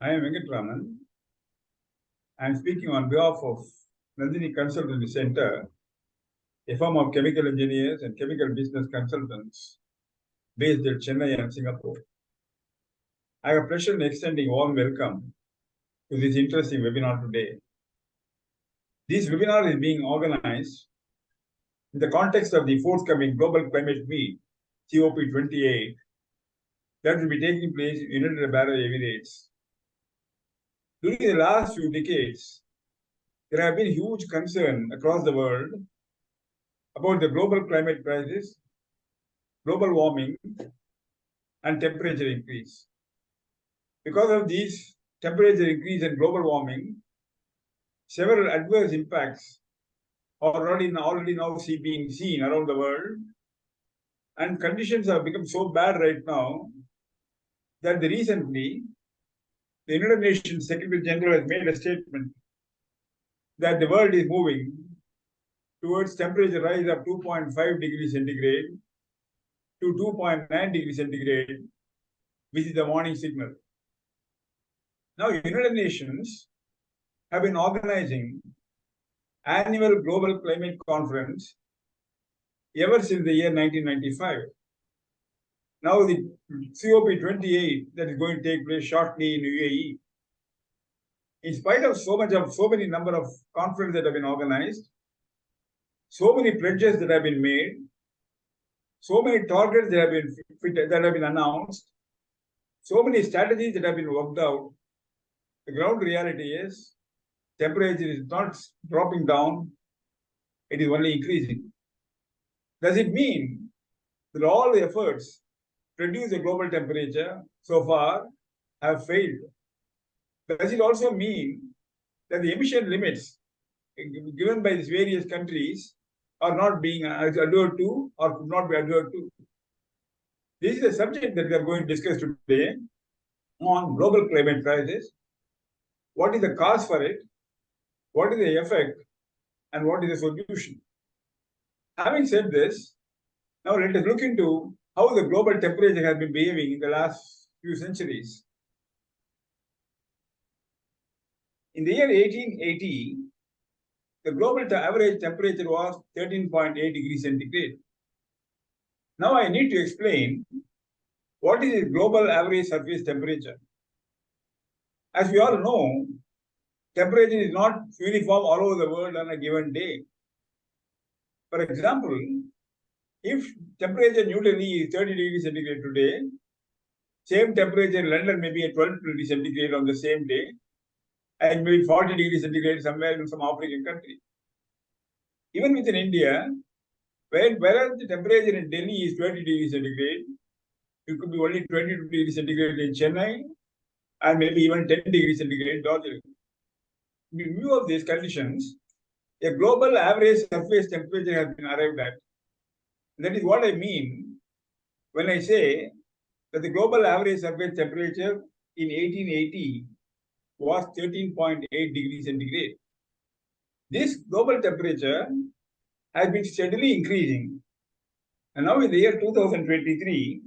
I am Venkatraman. I am speaking on behalf of Nandini Consultancy Center, a firm of chemical engineers and chemical business consultants based at Chennai and Singapore. I have a pleasure in extending warm welcome to this interesting webinar today. This webinar is being organized in the context of the forthcoming Global Climate Meet, COP28, that will be taking place in United Arab Emirates. During the last few decades, there have been huge concern across the world about the global climate crisis, global warming, and temperature increase. Because of these temperature increase and global warming, several adverse impacts are already now being seen around the world, and conditions have become so bad right now that recently the United Nations Secretary General has made a statement that the world is moving towards temperature rise of 2.5 degrees centigrade to 2.9 degrees centigrade, which is the warning signal. Now, United Nations have been organizing annual global climate conference ever since the year 1995. Now the COP28 that is going to take place shortly in UAE. In spite of so many number of conferences that have been organized, so many pledges that have been made, so many targets that have been announced, so many strategies that have been worked out, the ground reality is temperature is not dropping down, it is only increasing. Does it mean that all the efforts to reduce the global temperature so far have failed? Does it also mean that the emission limits given by these various countries are not being adhered to or could not be adhered to? This is a subject that we are going to discuss today on global climate crisis. What is the cause for it? What is the effect? And what is the solution? Having said this, now let us look into how the global temperature has been behaving in the last few centuries. In the year 1880, the global average temperature was 13.8 degrees centigrade. Now I need to explain what is the global average surface temperature. As we all know, temperature is not uniform all over the world on a given day. For example, if temperature in New Delhi is 30 degrees centigrade today, same temperature in London may be at 12 degrees centigrade on the same day, and maybe 40 degrees centigrade somewhere in some African country. Even within India, whereas the temperature in Delhi is 20 degrees centigrade, it could be only 20 degrees centigrade in Chennai, and maybe even 10 degrees centigrade in Darjeeling. In view of these conditions, a global average surface temperature has been arrived at. That is what I mean when I say that the global average surface temperature in 1880 was 13.8 degrees centigrade. This global temperature has been steadily increasing. And now in the year 2023,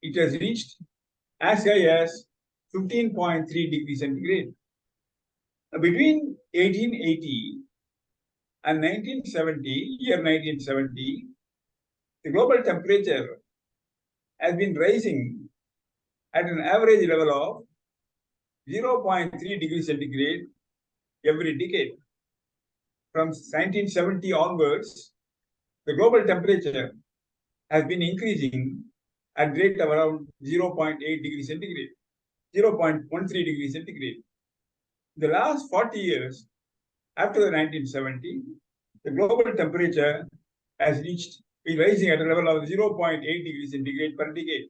it has reached as high as 15.3 degrees centigrade. Now, between 1880 and 1970, the global temperature has been rising at an average level of 0.3 degrees centigrade every decade. From 1970 onwards, the global temperature has been increasing at rate of around 0.8 degrees centigrade, 0.13 degrees centigrade. In the last 40 years, after the 1970, the global temperature has been rising at a level of 0.8 degrees centigrade per decade.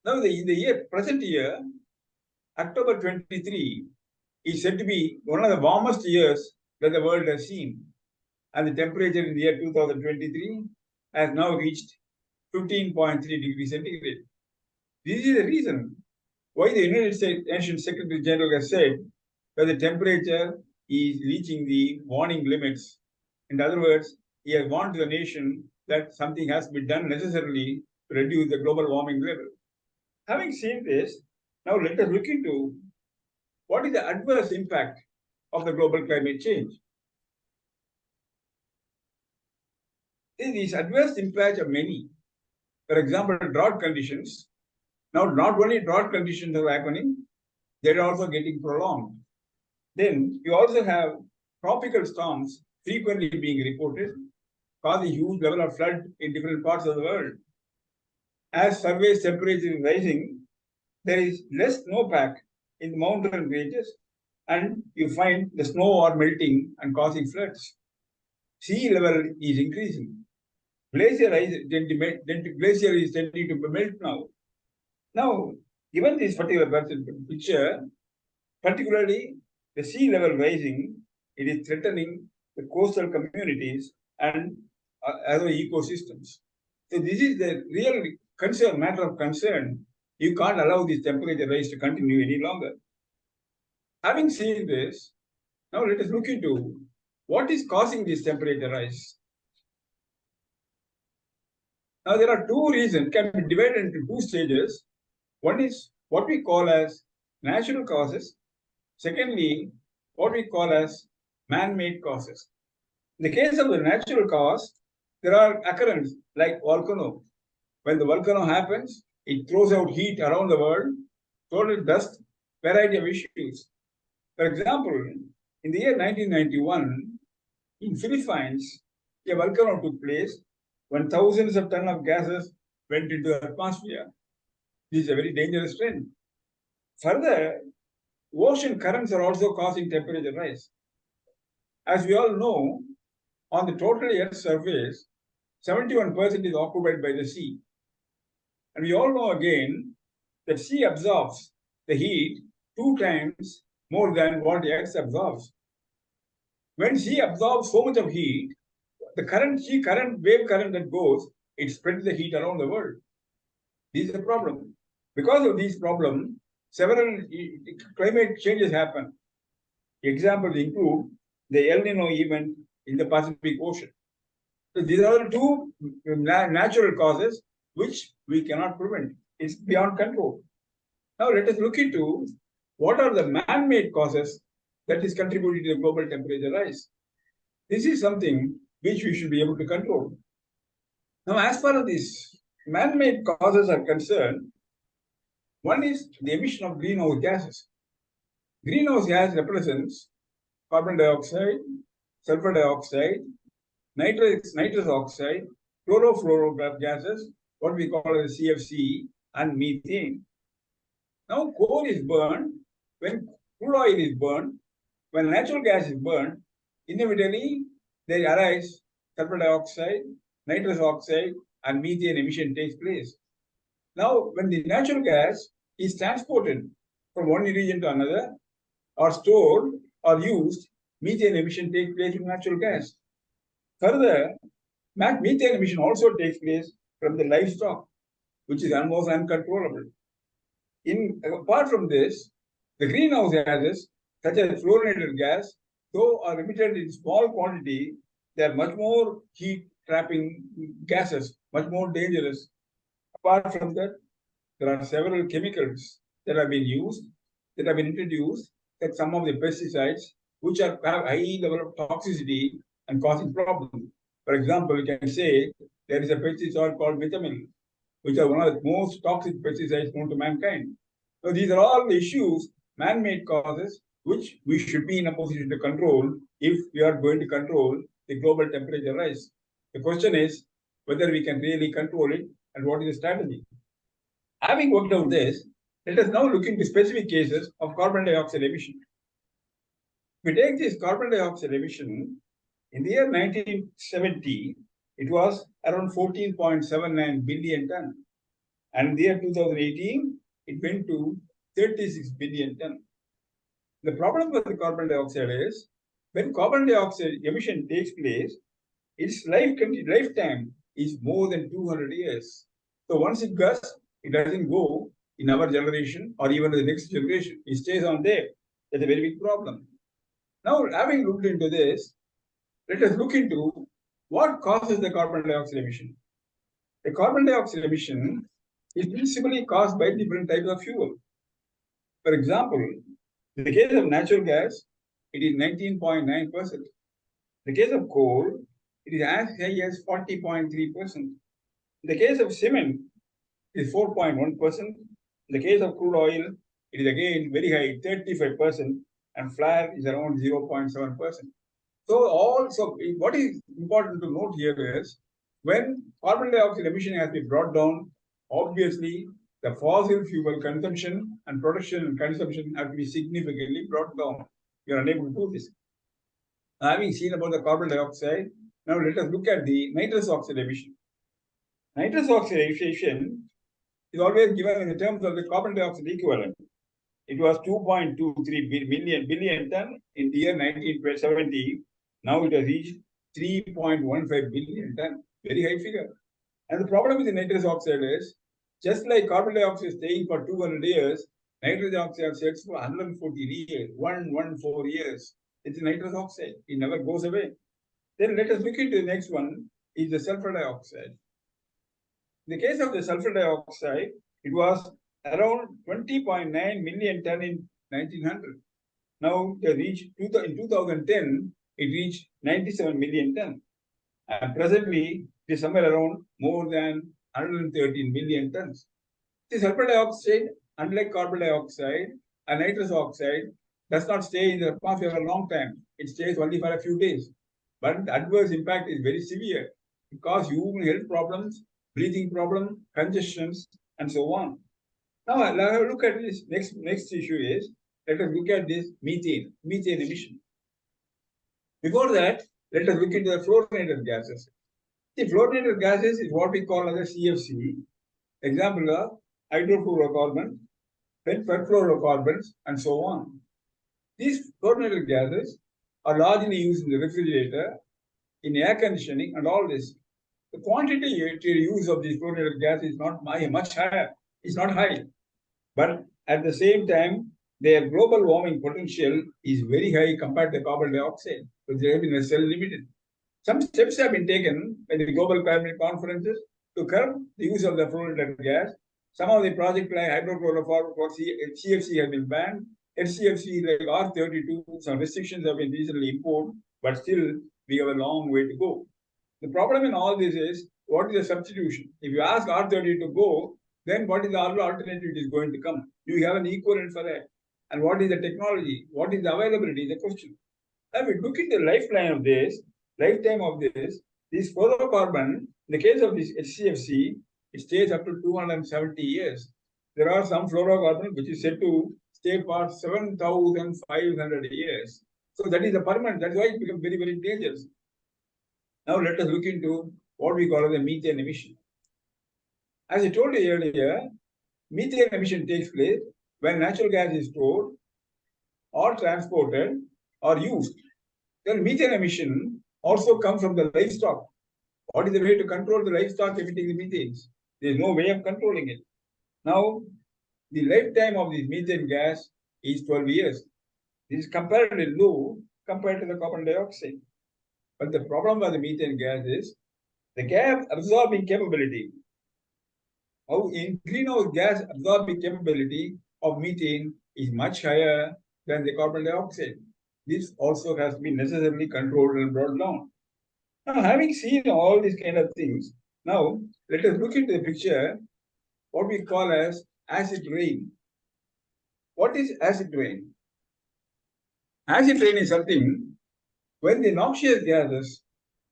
Now, in the present year, October 23 is said to be one of the warmest years that the world has seen. And the temperature in the year 2023 has now reached 15.3 degrees centigrade. This is the reason why the United Nations Secretary General has said that the temperature is reaching the warning limits. In other words, he has warned the nation that something has to be done necessarily to reduce the global warming level. Having seen this, Now let us look into what is the adverse impact of the global climate change. These adverse impacts are many. For example, drought conditions. Now, not only drought conditions are happening, they're also getting prolonged. Then you also have tropical storms frequently being reported, causing huge level of flood in different parts of the world. As surface temperature is rising, there is less snowpack in the mountain ranges, and you find the snow are melting and causing floods. Sea level is increasing. Glacier is tending to melt now. Now, given this particular picture, particularly the sea level rising, it is threatening the coastal communities and other ecosystems. So this is the real concern, matter of concern. You can't allow this temperature rise to continue any longer. Having seen this, now let us look into what is causing this temperature rise. Now there are two reasons, can be divided into two stages. One is what we call as natural causes. Secondly, what we call as man-made causes. In the case of the natural cause, there are occurrences like volcano. When the volcano happens, it throws out heat around the world, total dust, variety of issues. For example, in the year 1991, in Philippines, a volcano took place when thousands of tons of gases went into the atmosphere. This is a very dangerous trend. Further, ocean currents are also causing temperature rise. As we all know, on the total Earth surface, 71% is occupied by the sea. And we all know again that sea absorbs the heat 2 times more than what Earth absorbs. When sea absorbs so much of heat, the wave current that goes, it spreads the heat around the world. This is a problem. Because of these problems, several climate changes happen. Examples include the El Nino event in the Pacific Ocean. So these are the two natural causes which we cannot prevent. It's beyond control. Now let us look into what are the man-made causes that is contributing to the global temperature rise. This is something which we should be able to control. Now, as far as these man-made causes are concerned, one is the emission of greenhouse gases. Greenhouse gas represents carbon dioxide, sulfur dioxide, nitrous oxide, chlorofluorocarbon gases, what we call as CFC, and methane. Now, coal is burned, when crude oil is burned, when natural gas is burned, inevitably there arise sulfur dioxide, nitrous oxide, and methane emission takes place. Now, when the natural gas is transported from one region to another, or stored or used, methane emission takes place in natural gas. Further, methane emission also takes place from the livestock, which is almost uncontrollable. Apart from this, the greenhouse gases, such as fluorinated gas, though are emitted in small quantity, they are much more heat-trapping gases, much more dangerous. Apart from that, there are several chemicals that have been used, that have been introduced, like some of the pesticides, which have high level of toxicity and causing problems. For example, we can say there is a pesticide called methamine, which are one of the most toxic pesticides known to mankind. So these are all the issues, man-made causes, which we should be in a position to control if we are going to control the global temperature rise. The question is whether we can really control it and what is the strategy. Having worked out this, let us now look into specific cases of carbon dioxide emission. If we take this carbon dioxide emission, in the year 1970, it was around 14.79 billion tons. And in the year 2018, it went to 36 billion tons. The problem with the carbon dioxide is, when carbon dioxide emission takes place, its lifetime is more than 200 years. So once it goes, it doesn't go in our generation or even the next generation. It stays on there. That's a very big problem. Now, having looked into this, let us look into what causes the carbon dioxide emission. The carbon dioxide emission is principally caused by different types of fuel. For example, in the case of natural gas, it is 19.9%. In the case of coal, it is as high as 40.3%. In the case of cement, it is 4.1%. In the case of crude oil, it is again very high, 35%, and flare is around 0.7%. So what is important to note here is when carbon dioxide emission has been brought down, obviously the fossil fuel consumption and production and consumption have to be significantly brought down. We are unable to do this. Having seen about the carbon dioxide, now let us look at the nitrous oxide emission. Nitrous oxide emission is always given in the terms of the carbon dioxide equivalent. It was 2.23 billion ton in the year 1970. Now it has reached 3.15 billion ton, very high figure. And the problem with the nitrous oxide is, just like carbon dioxide is staying for 200 years, nitrous oxide stays for 114 years, 114 years. It's nitrous oxide. It never goes away. Then let us look into the next one, is the sulfur dioxide. In the case of the sulfur dioxide, it was around 20.9 million ton in 1900. Now it reached, in 2010, it reached 97 million ton. And presently, it is somewhere around more than 113 million tons. The sulfur dioxide, unlike carbon dioxide and nitrous oxide, does not stay in the atmosphere for a long time. It stays only for a few days. But the adverse impact is very severe. It causes human health problems, breathing problems, congestions, and so on. Now, let us look at this next issue is, let us look at this methane emission. Before that, let us look into the fluorinated gases. The fluorinated gases is what we call as a CFC. Example of hydrofluorocarbons, perfluorocarbons, and so on. These fluorinated gases are largely used in the refrigerator, in air conditioning, and all this. The quantity use of these fluorinated gases is not much higher. It's not high. But at the same time, their global warming potential is very high compared to carbon dioxide, so they have been necessarily limited. Some steps have been taken by the global climate conferences to curb the use of the fluorinated gas. Some of the projects like hydrofluorocarbon for CFC have been banned. HCFC like R32, some restrictions have been recently imposed, but still we have a long way to go. The problem in all this is, what is the substitution? If you ask R30 to go, then what is the alternative is going to come? Do you have an equivalent for that? And what is the technology? What is the availability? The question. Now we look at the lifetime of this, this fluorocarbon, in the case of this HCFC, it stays up to 270 years. There are some fluorocarbon which is said to stay for 7,500 years. So that is the permanent. That's why it becomes very, very dangerous. Now let us look into what we call the methane emission. As I told you earlier, methane emission takes place when natural gas is stored or transported or used. Then methane emission also comes from the livestock. What is the way to control the livestock emitting the methane? There is no way of controlling it. Now, the lifetime of this methane gas is 12 years. This is comparatively low compared to the carbon dioxide. But the problem with the methane gas is the gas absorbing capability. In greenhouse gas absorbing capability of methane is much higher than the carbon dioxide. This also has to be necessarily controlled and brought down. Now, having seen all these kind of things, now let us look into the picture, what we call as acid rain. What is acid rain? Acid rain is something when the noxious gases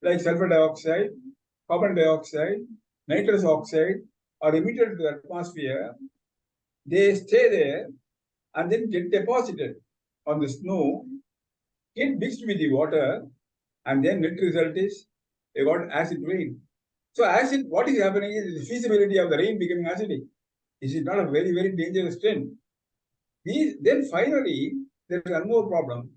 like sulfur dioxide, carbon dioxide, nitrous oxide are emitted to the atmosphere, they stay there and then get deposited on the snow, get mixed with the water, and then net result is they got acid rain. So acid, what is happening is the feasibility of the rain becoming acidic. This is not a very, very dangerous trend. Then finally, there is one more problem.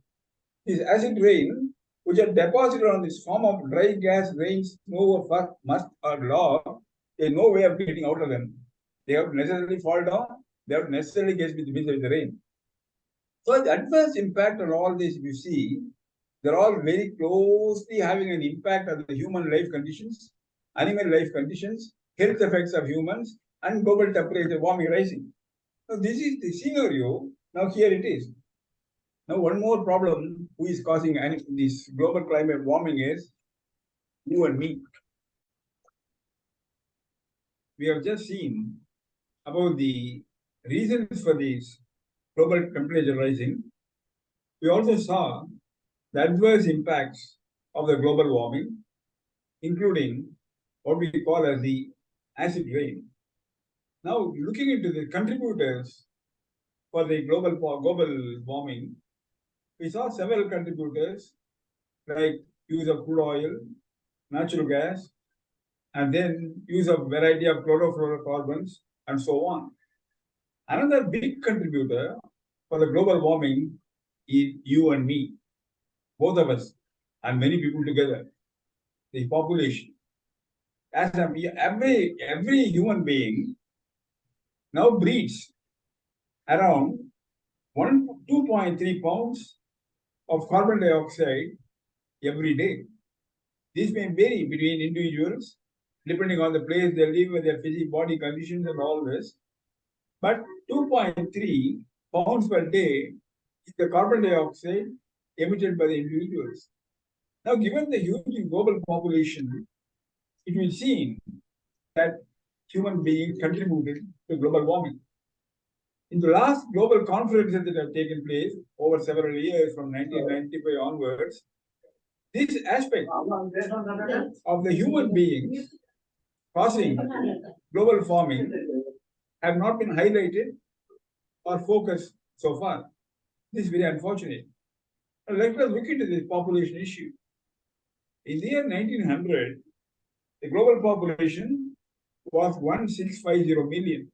This acid rain, which are deposited on this form of dry gas, rain, snow, or must, or log, there is no way of getting out of them. They have to necessarily fall down. They have to necessarily get with the rain. So the adverse impact on all this, if you see, they're all very closely having an impact on the human life conditions, animal life conditions, health effects of humans, and global temperature warming rising. So this is the scenario Now here it is. Now one more problem who is causing this global climate warming is you and me. We have just seen about the reasons for this global temperature rising. We also saw the adverse impacts of the global warming, including what we call as the acid rain. Now, looking into the contributors for the global warming, we saw several contributors like use of crude oil, natural gas, and then use of variety of chlorofluorocarbons, and so on. Another big contributor for the global warming is you and me, both of us, and many people together, the population. As every human being now breathes around 2.3 pounds of carbon dioxide every day. This may vary between individuals depending on the place they live and their physical body conditions and all this. But 2.3 pounds per day is the carbon dioxide emitted by the individuals. Now, given the huge global population, it will seem that human beings contributed to global warming. In the last global conferences that have taken place over several years from 1995 onwards, this aspect of the human beings causing global warming have not been highlighted or focused so far. This is very unfortunate. Let us look into this population issue. In the year 1900, the global population was 1650 million.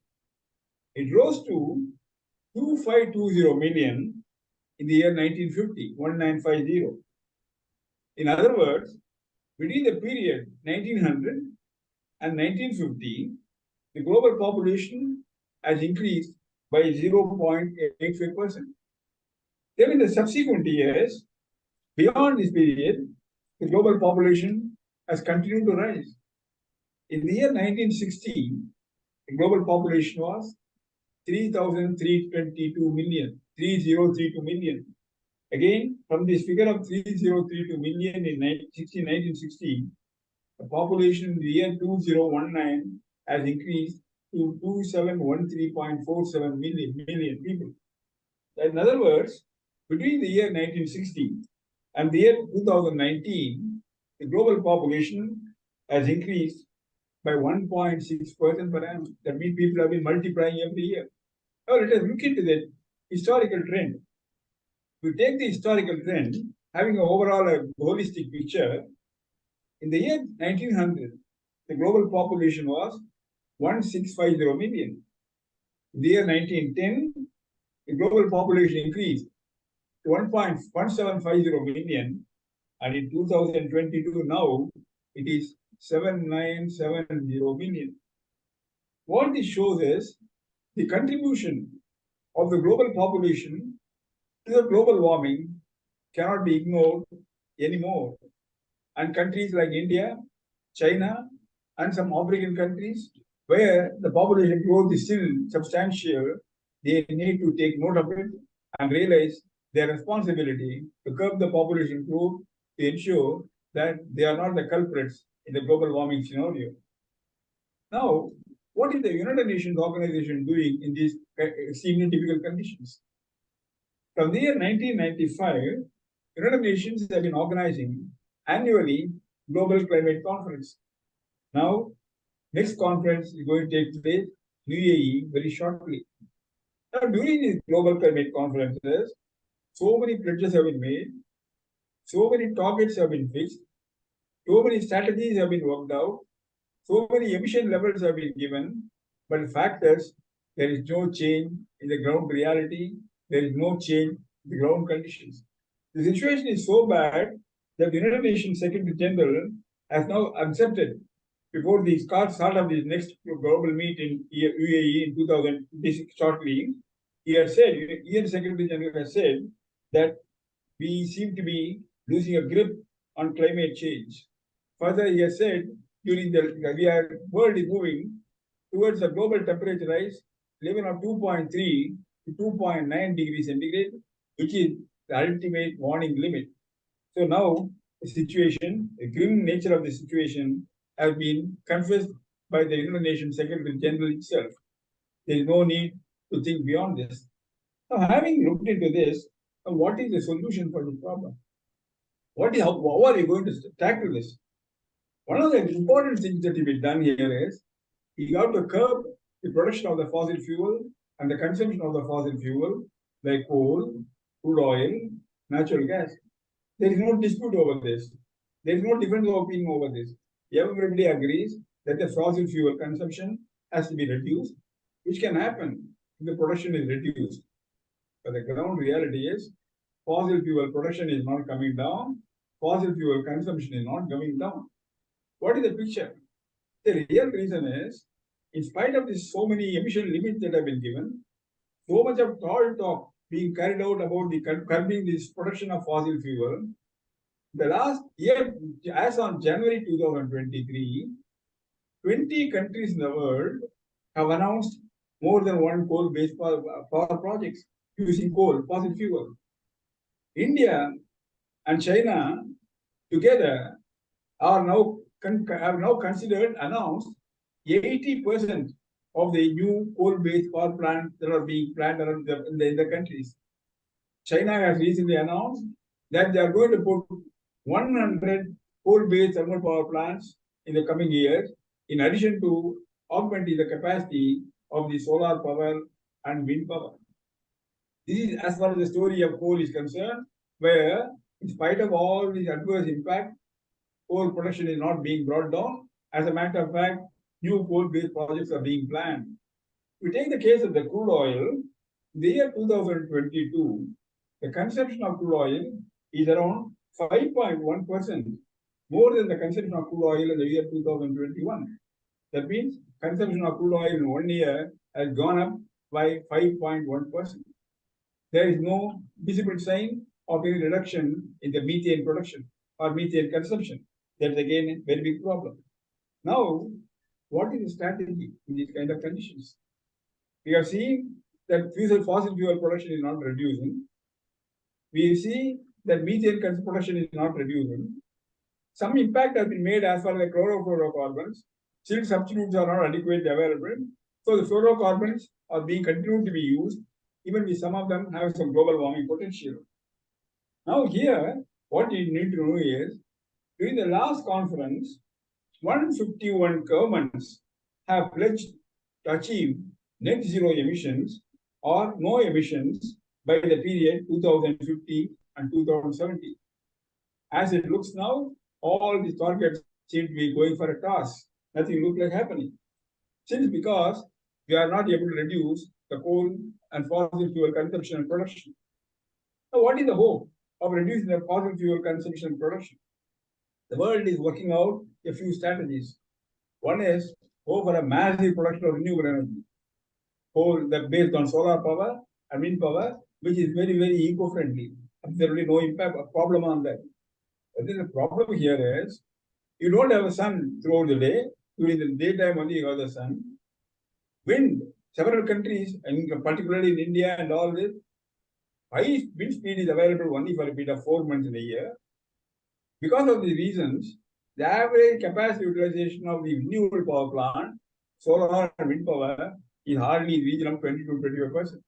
It rose to 2520 million in the year 1950, 1950. In other words, between the period 1900 and 1950, the global population has increased by 0.85%. Then in the subsequent years, beyond this period, the global population has continued to rise. In the year 1960, the global population was 3,322 million, 3032 million. Again, from this figure of 3032 million in 1960, the population in the year 2019 has increased to 2713.47 million people. In other words, between the year 1960 and the year 2019, the global population has increased by 1.6% per annum. That means people have been multiplying every year. Now let us look into the historical trend. We take the historical trend, having an overall holistic picture. In the year 1900, the global population was 1650 million. In the year 1910, the global population increased to 1.1750 million, and in 2022 now it is 7970 million. What this shows is the contribution of the global population to the global warming cannot be ignored anymore. And countries like India, China, and some African countries where the population growth is still substantial, they need to take note of it and realize their responsibility to curb the population growth to ensure that they are not the culprits in the global warming scenario. Now, what is the United Nations organization doing in these extremely difficult conditions? From the year 1995, United Nations have been organizing annually Global Climate Conference. Now, next conference is going to take place in UAE very shortly. Now, during these global climate conferences, so many pledges have been made, so many targets have been fixed, so many strategies have been worked out, so many emission levels have been given, but the fact is there is no change in the ground reality, there is no change in the ground conditions. The situation is so bad that the United Nations Secretary General has now accepted before the start of the next global meet in UAE in 2026 shortly. He has said, UN Secretary General has said that we seem to be losing a grip on climate change. Further, he has said during the world is moving towards a global temperature rise level of 2.3 to 2.9 degrees centigrade, which is the ultimate warning limit. So now the situation, the grim nature of the situation has been confessed by the United Nations Secretary General itself. There is no need to think beyond this. Now, having looked into this, what is the solution for the problem? How are you going to tackle this? One of the important things that will be done here is you have to curb the production of the fossil fuel and the consumption of the fossil fuel like coal, crude oil, natural gas. There is no dispute over this. There is no difference of opinion over this. Everybody agrees that the fossil fuel consumption has to be reduced, which can happen if the production is reduced. But the ground reality is fossil fuel production is not coming down, fossil fuel consumption is not coming down. What is the picture? The real reason is, in spite of this so many emission limits that have been given, so much of tall talk being carried out about the curbing this production of fossil fuel, the last year, as on January 2023, 20 countries in the world have announced more than one coal-based power projects using coal, fossil fuel. India and China together are now have now considered announced 80% of the new coal-based power plants that are being planned around in the countries. China has recently announced that they are going to put 100 coal-based thermal power plants in the coming years, in addition to augmenting the capacity of the solar power and wind power. This is as far as the story of coal is concerned, where in spite of all these adverse impacts, coal production is not being brought down. As a matter of fact, new coal-based projects are being planned. We take the case of the crude oil. In the year 2022, the consumption of crude oil is around 5.1% more than the consumption of crude oil in the year 2021. That means consumption of crude oil in 1 year has gone up by 5.1%. There is no visible sign of any reduction in the methane production or methane consumption. That's again a very big problem. Now, what is the strategy in these kind of conditions? We are seeing that fossil fuel production is not reducing. We see that methane production is not reducing. Some impact has been made as far as the chlorofluorocarbons. Still, substitutes are not adequately available. So the fluorocarbons are being continued to be used, even if some of them have some global warming potential. Now here, what you need to know is, during the last conference, 151 governments have pledged to achieve net zero emissions or no emissions by the period 2050 and 2070. As it looks now, all these targets seem to be going for a toss. Nothing looks like happening. Since because we are not able to reduce the coal and fossil fuel consumption and production. Now, what is the hope of reducing the fossil fuel consumption and production? The world is working out a few strategies. One is go for a massive production of renewable energy, coal that based on solar power and wind power, which is very, very eco-friendly. Absolutely no impact or problem on that. But then the problem here is you don't have a sun throughout the day. During the daytime only you have the sun. Wind, several countries, and particularly in India and all this, high wind speed is available only for a bit of 4 months in a year. Because of these reasons, the average capacity utilization of the renewable power plant, solar and wind power, is hardly in the region of 20 to 25%.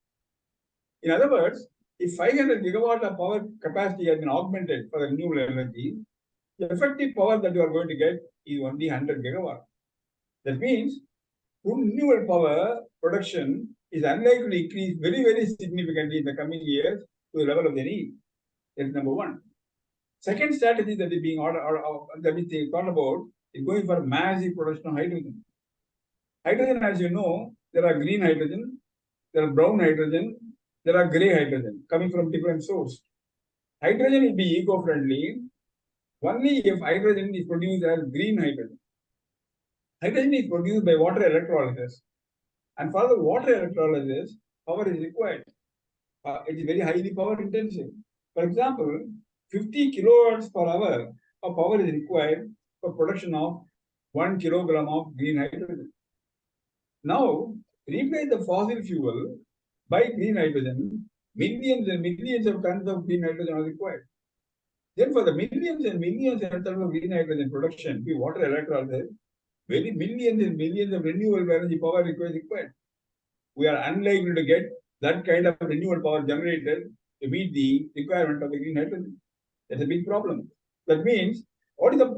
In other words, if 500 gigawatt of power capacity has been augmented for the renewable energy, the effective power that you are going to get is only 100 gigawatt. That means renewable power production is unlikely to increase very, very significantly in the coming years to the level of the need. That's number one. Second strategy that is being thought about is going for massive production of hydrogen. Hydrogen, as you know, there are green hydrogen, there are brown hydrogen, there are gray hydrogen coming from different sources. Hydrogen will be eco-friendly only if hydrogen is produced as green hydrogen. Hydrogen is produced by water electrolysis. And for the water electrolysis, power is required. It is very highly power intensive. For example, 50 kilowatts per hour of power is required for production of 1 kilogram of green hydrogen. Now, replace the fossil fuel by green hydrogen, millions and millions of tons of green hydrogen are required. Then for the millions and millions of tons of green hydrogen production, the water electrolysis, very millions and millions of renewable energy power required. We are unlikely to get that kind of renewable power generated to meet the requirement of the green hydrogen. That's a big problem. That means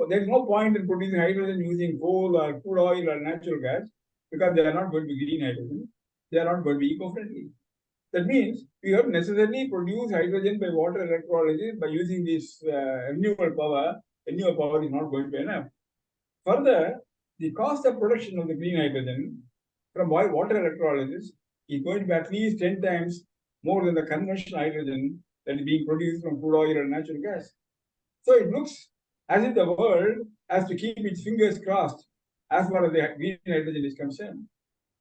there's no point in producing hydrogen using coal or crude oil or natural gas because they are not going to be green hydrogen. They are not going to be eco-friendly. That means we have necessarily produce hydrogen by water electrolysis by using this renewable power. Renewable power is not going to be enough. Further, the cost of production of the green hydrogen from water electrolysis is going to be at least 10 times more than the conventional hydrogen that is being produced from crude oil or natural gas. So it looks as if the world has to keep its fingers crossed as far as the green hydrogen is concerned.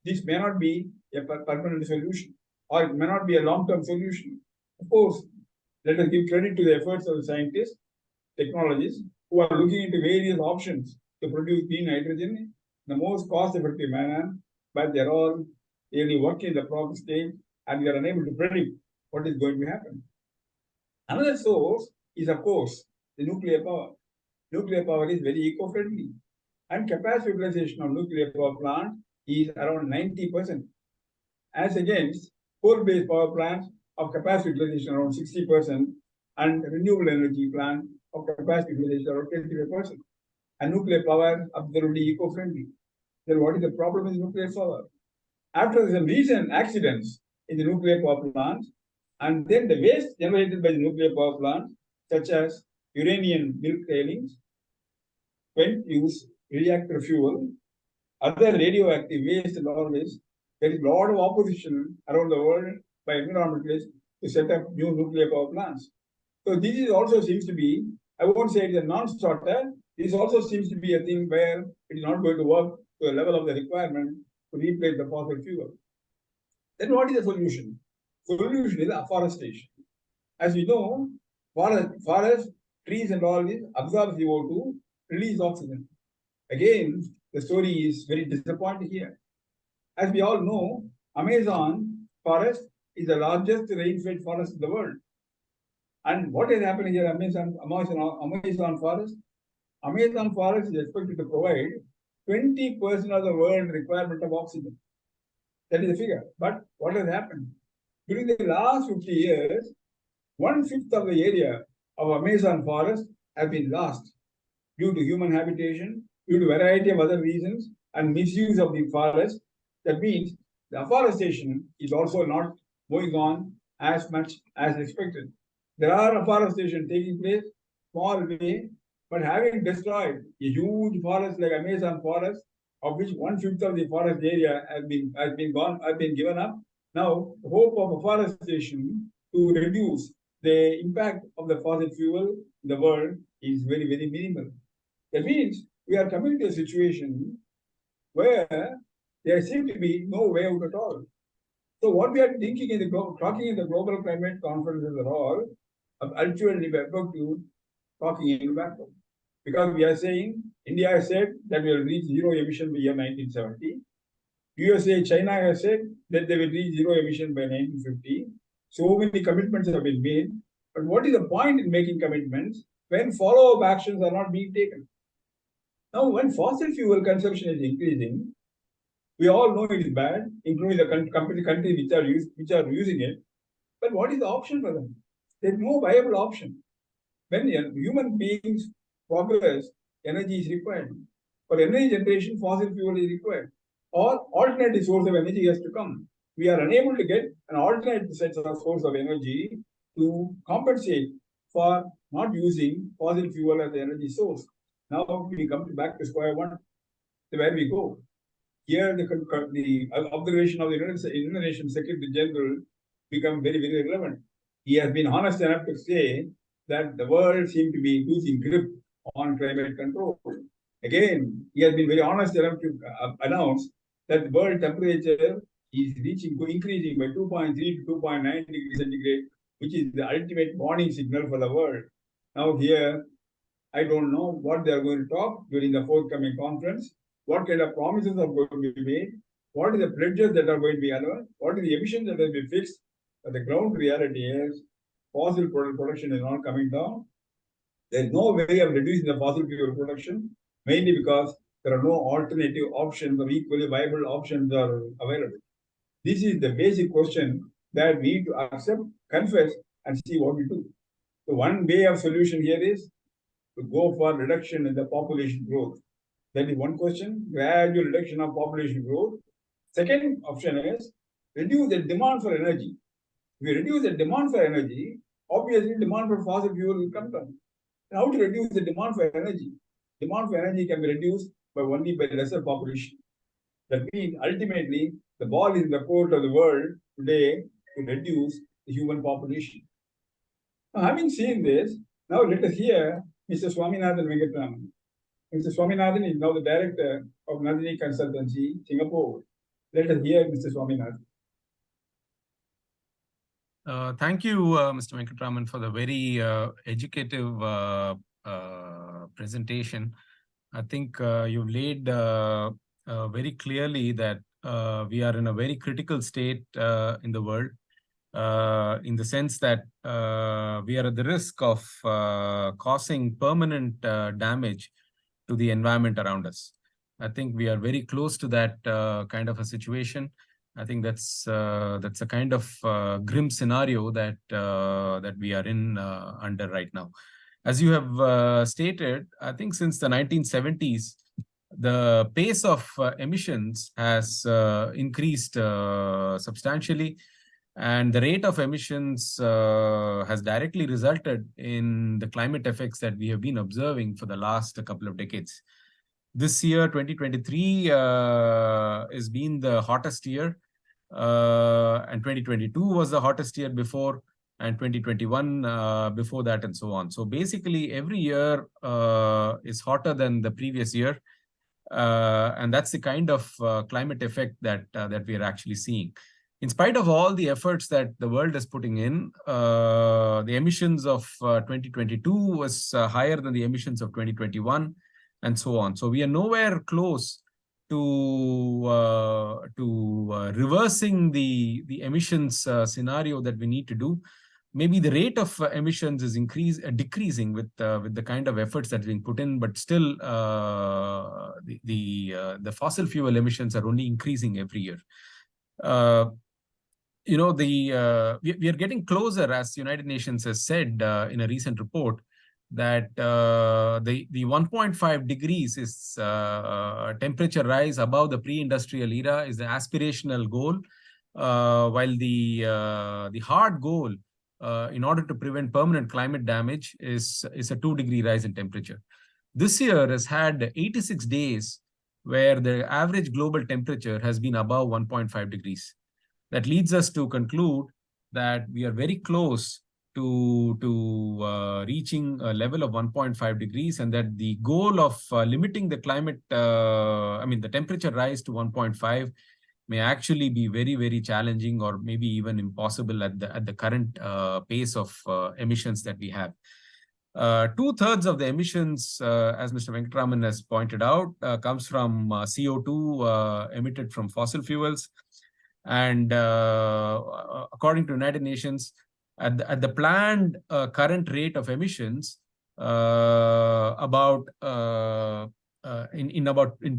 This may not be a permanent solution, or it may not be a long-term solution. Of course, let us give credit to the efforts of the scientists, technologists, who are looking into various options to produce green hydrogen in the most cost-effective manner, but they're all really working in the progress stage, and we are unable to predict what is going to happen. Another source is, of course, the nuclear power. Nuclear power is very eco-friendly, and capacity utilization of nuclear power plant is around 90%, as against coal-based power plants of capacity utilization around 60%, and renewable energy plant of capacity utilization around 25%. And nuclear power absolutely eco-friendly. Then what is the problem with nuclear power? After some recent accidents in the nuclear power plants, and then the waste generated by the nuclear power plant, such as uranium milk tailings, spent use reactor fuel, other radioactive waste and all this, there is a lot of opposition around the world by environmentalists to set up new nuclear power plants. So this is also seems to be, I won't say it's a non-starter, this also seems to be a thing where it is not going to work to a level of the requirement to replace the fossil fuel. Then what is the solution? Solution is afforestation. As we know, forest, trees and all this absorb CO2, release oxygen. Again, the story is very disappointing here. As we all know, Amazon forest is the largest rain-fed forest in the world. And what is happening here, Amazon forest? Amazon forest is expected to provide 20% of the world requirement of oxygen. That is the figure. But what has happened? During the last 50 years, 1/5 of the area of Amazon forest has been lost due to human habitation, due to a variety of other reasons, and misuse of the forest. That means the afforestation is also not going on as much as expected. There are afforestation taking place, small way, but having destroyed a huge forest like Amazon forest, of which 1/5 of the forest area has been given up. Now, the hope of afforestation to reduce the impact of the fossil fuel in the world is very, very minimal. That means we are coming to a situation where there seems to be no way out at all. So what we are thinking talking in the global climate conferences are all ultimately we are talking in a vacuum. Because we are saying, India has said that we will reach zero emission by year 1970. USA, China has said that they will reach zero emission by 1950. So many commitments have been made. But what is the point in making commitments when follow-up actions are not being taken? Now, when fossil fuel consumption is increasing, we all know it is bad, including the countries which are using it. But what is the option for them? There's no viable option. When human beings progress, energy is required. For energy generation, fossil fuel is required. Or alternative source of energy has to come. We are unable to get an alternate source of energy to compensate for not using fossil fuel as the energy source. Now we come back to square one, where we go. Here, the observation of the United Nations Secretary General become very, very relevant. He has been honest enough to say that the world seems to be losing grip on climate control. Again, he has been very honest enough to announce that world temperature is increasing by 2.3 to 2.9 degrees centigrade, which is the ultimate warning signal for the world. Now here, I don't know what they are going to talk during the forthcoming conference, what kind of promises are going to be made. what are the pledges that are going to be announced, what are the emissions that will be fixed. But the ground reality is fossil production is not coming down. There is no way of reducing the fossil fuel production, mainly because there are no alternative options or equally viable options are available. This is the basic question that we need to accept, confess, and see what we do. So one way of solution here is to go for reduction in the population growth. That is one question, gradual reduction of population growth. Second option is reduce the demand for energy. If we reduce the demand for energy, obviously demand for fossil fuel will come down. And how to reduce the demand for energy? Demand for energy can be reduced only by lesser population. That means ultimately the ball is in the court of the world today to reduce the human population. Now, having seen this, now let us hear Mr. Swaminathan Venkatraman. Mr. Swaminathan is now the director of Nandini Consultancy, Singapore. Let us hear Mr. Swaminathan. Thank you, Mr. Venkatraman, for the very educative presentation. I think you've laid very clearly that we are in a very critical state in the world, in the sense that we are at the risk of causing permanent damage to the environment around us. I think we are very close to that kind of a situation. I think that's a kind of grim scenario that that we are in under right now. As you have stated, I think since the 1970s, the pace of emissions has increased substantially, and the rate of emissions has directly resulted in the climate effects that we have been observing for the last couple of decades. This year, 2023, has been the hottest year, and 2022 was the hottest year before, and 2021 before that, and so on. So basically, every year is hotter than the previous year, and that's the kind of climate effect that that we are actually seeing. In spite of all the efforts that the world is putting in, the emissions of 2022 was higher than the emissions of 2021, and so on. So we are nowhere close to reversing the emissions scenario that we need to do. Maybe the rate of emissions is decreasing with the kind of efforts that are being put in, but still the fossil fuel emissions are only increasing every year. You know, we are getting closer, as United Nations has said in a recent report, that the 1.5 degrees is temperature rise above the pre-industrial era is the aspirational goal, while the hard goal in order to prevent permanent climate damage is a 2-degree rise in temperature. This year has had 86 days where the average global temperature has been above 1.5 degrees. That leads us to conclude that we are very close to reaching a level of 1.5 degrees, and that the goal of limiting the climate, the temperature rise to 1.5 may actually be very, very challenging, or maybe even impossible at the current pace of emissions that we have. 2/3 of the emissions, as Mr. Venkatraman has pointed out, comes from CO2 emitted from fossil fuels. And according to United Nations, at the planned current rate of emissions, in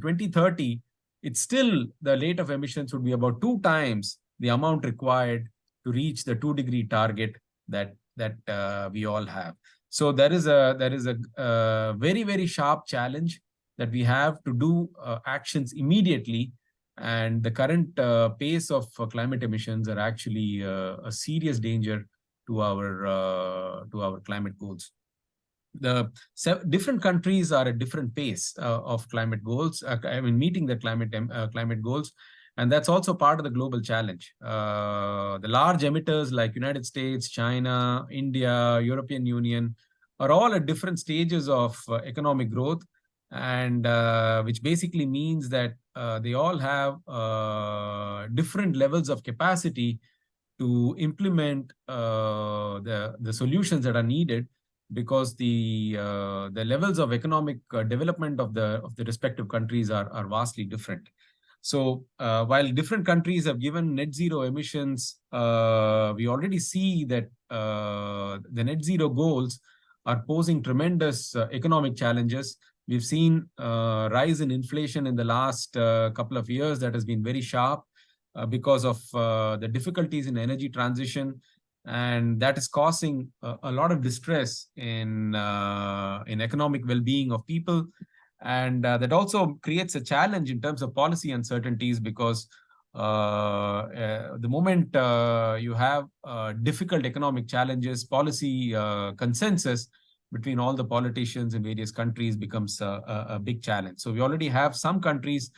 2030, it's still the rate of emissions would be about 2 times the amount required to reach the 2-degree target that we all have. So there is a very, very sharp challenge that we have to do actions immediately. And the current pace of climate emissions are actually a serious danger to our climate goals. The different countries are at different pace of climate goals. Meeting the climate goals, and that's also part of the global challenge. The large emitters like United States, China, India, European Union are all at different stages of economic growth, and which basically means that they all have different levels of capacity to implement the solutions that are needed, because the levels of economic development of the respective countries are vastly different. So while different countries have given net zero emissions, we already see that the net zero goals are posing tremendous economic challenges. We've seen rise in inflation in the last couple of years that has been very sharp because of the difficulties in energy transition, and that is causing a lot of distress in economic well-being of people. And that also creates a challenge in terms of policy uncertainties, because the moment you have difficult economic challenges, policy consensus between all the politicians in various countries becomes a big challenge. So we already have some countries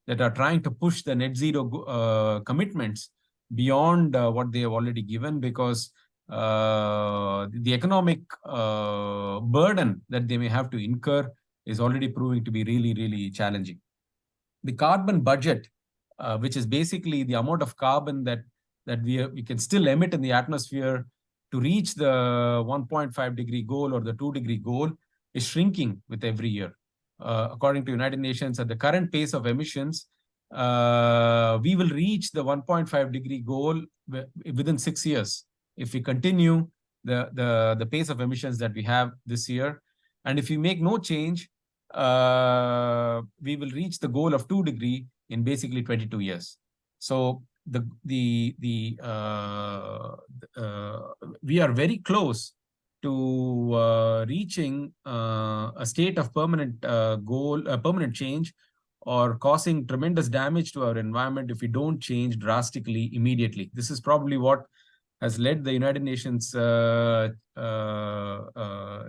that are trying to push the net zero commitments beyond what they have already given, because the economic burden that they may have to incur is already proving to be really, really challenging. The carbon budget, which is basically the amount of carbon that we can still emit in the atmosphere to reach the 1.5 degree goal or the 2 degree goal, is shrinking with every year. According to United Nations, at the current pace of emissions, we will reach the 1.5 degree goal within 6 years if we continue the pace of emissions that we have this year. And if we make no change, we will reach the goal of 2 degree in basically 22 years. So we are very close to reaching a state of permanent permanent change, or causing tremendous damage to our environment if we don't change drastically immediately. This is probably what has led the United Nations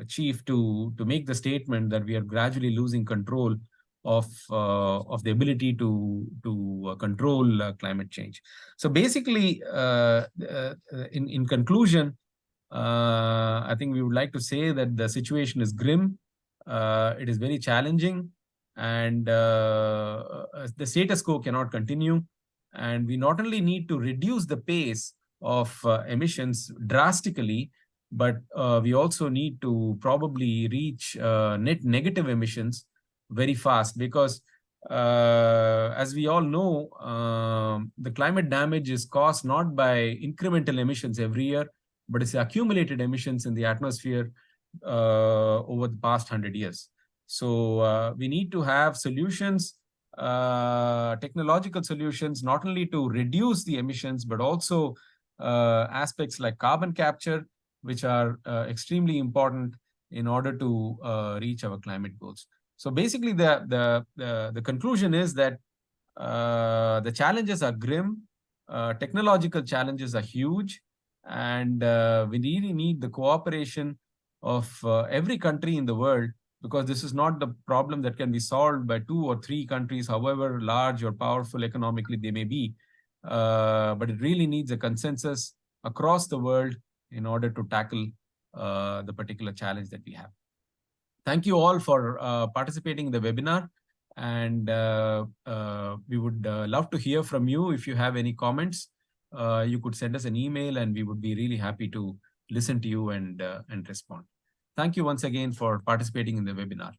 chief to make the statement that we are gradually losing control of the ability to control climate change. So basically, in conclusion, I think we would like to say that the situation is grim. It is very challenging, and the status quo cannot continue. And we not only need to reduce the pace of emissions drastically, but we also need to probably reach net negative emissions very fast, because as we all know, the climate damage is caused not by incremental emissions every year, but it's accumulated emissions in the atmosphere over the past 100 years. So we need to have solutions, technological solutions, not only to reduce the emissions, but also aspects like carbon capture, which are extremely important in order to reach our climate goals. So basically, the conclusion is that the challenges are grim, technological challenges are huge, and we really need the cooperation of every country in the world, because this is not the problem that can be solved by 2 or 3 countries, however large or powerful economically they may be. But it really needs a consensus across the world in order to tackle the particular challenge that we have. Thank you all for participating in the webinar, and we would love to hear from you. If you have any comments, you could send us an email, and we would be really happy to listen to you and respond. Thank you once again for participating in the webinar.